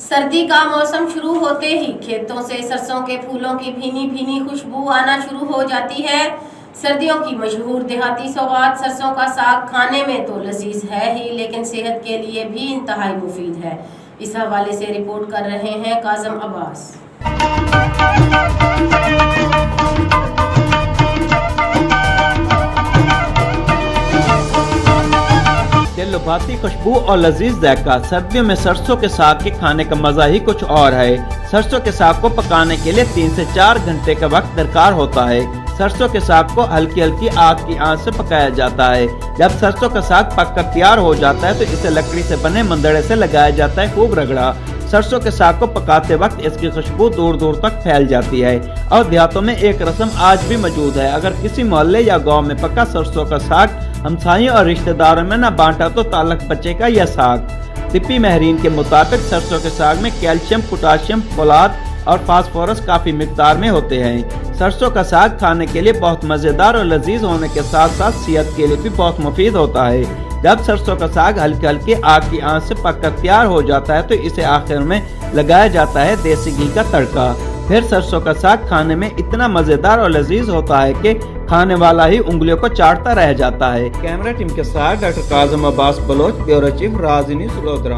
सर्दी का मौसम शुरू होते ही खेतों से सरसों के फूलों की भीनी भीनी खुशबू आना शुरू हो जाती है। सर्दियों की मशहूर देहाती सौगात सरसों का साग खाने में तो लजीज है ही, लेकिन सेहत के लिए भी इंतहाई मुफीद है। इस हवाले से रिपोर्ट कर रहे हैं काज़म अब्बास। लुभाती खुशबू और लजीज जायका। सर्दियों में सरसों के साग के खाने का मजा ही कुछ और है। सरसों के साग को पकाने के लिए 3 से 4 घंटे का वक्त दरकार होता है। सरसों के साग को हल्की हल्की आग की आंच से पकाया जाता है। जब सरसों का साग पककर तैयार हो जाता है तो इसे लकड़ी से बने मंदड़े से लगाया जाता है खूब रगड़ा। सरसों के साग को पकाते वक्त इसकी खुशबू दूर दूर तक फैल जाती है। और देहातों में एक रस्म आज भी मौजूद है, अगर किसी मोहल्ले या गांव में पका सरसों का साग हमसायों और रिश्तेदारों में न बांटा तो ताल्लुक बचेगा यह साग। तिब्बी माहिरीन के मुताबिक सरसों के साग में कैल्शियम, पोटाशियम, फोलाद और फास्फोरस काफी मिकदार में होते हैं। सरसों का साग खाने के लिए बहुत मजेदार और लजीज होने के साथ साथ सेहत के लिए भी बहुत मुफीद होता है। जब सरसों का साग हल्के हल्के आग की आंच से पककर तैयार हो जाता है तो इसे आखिर में लगाया जाता है देसी घी का तड़का। फिर सरसों का साग खाने में इतना मजेदार और लजीज होता है कि खाने वाला ही उंगलियों को चाटता रह जाता है। कैमरा टीम के साथ doctor Kazim Abbas Baloch, bureau chief, Raj News, Vadodara.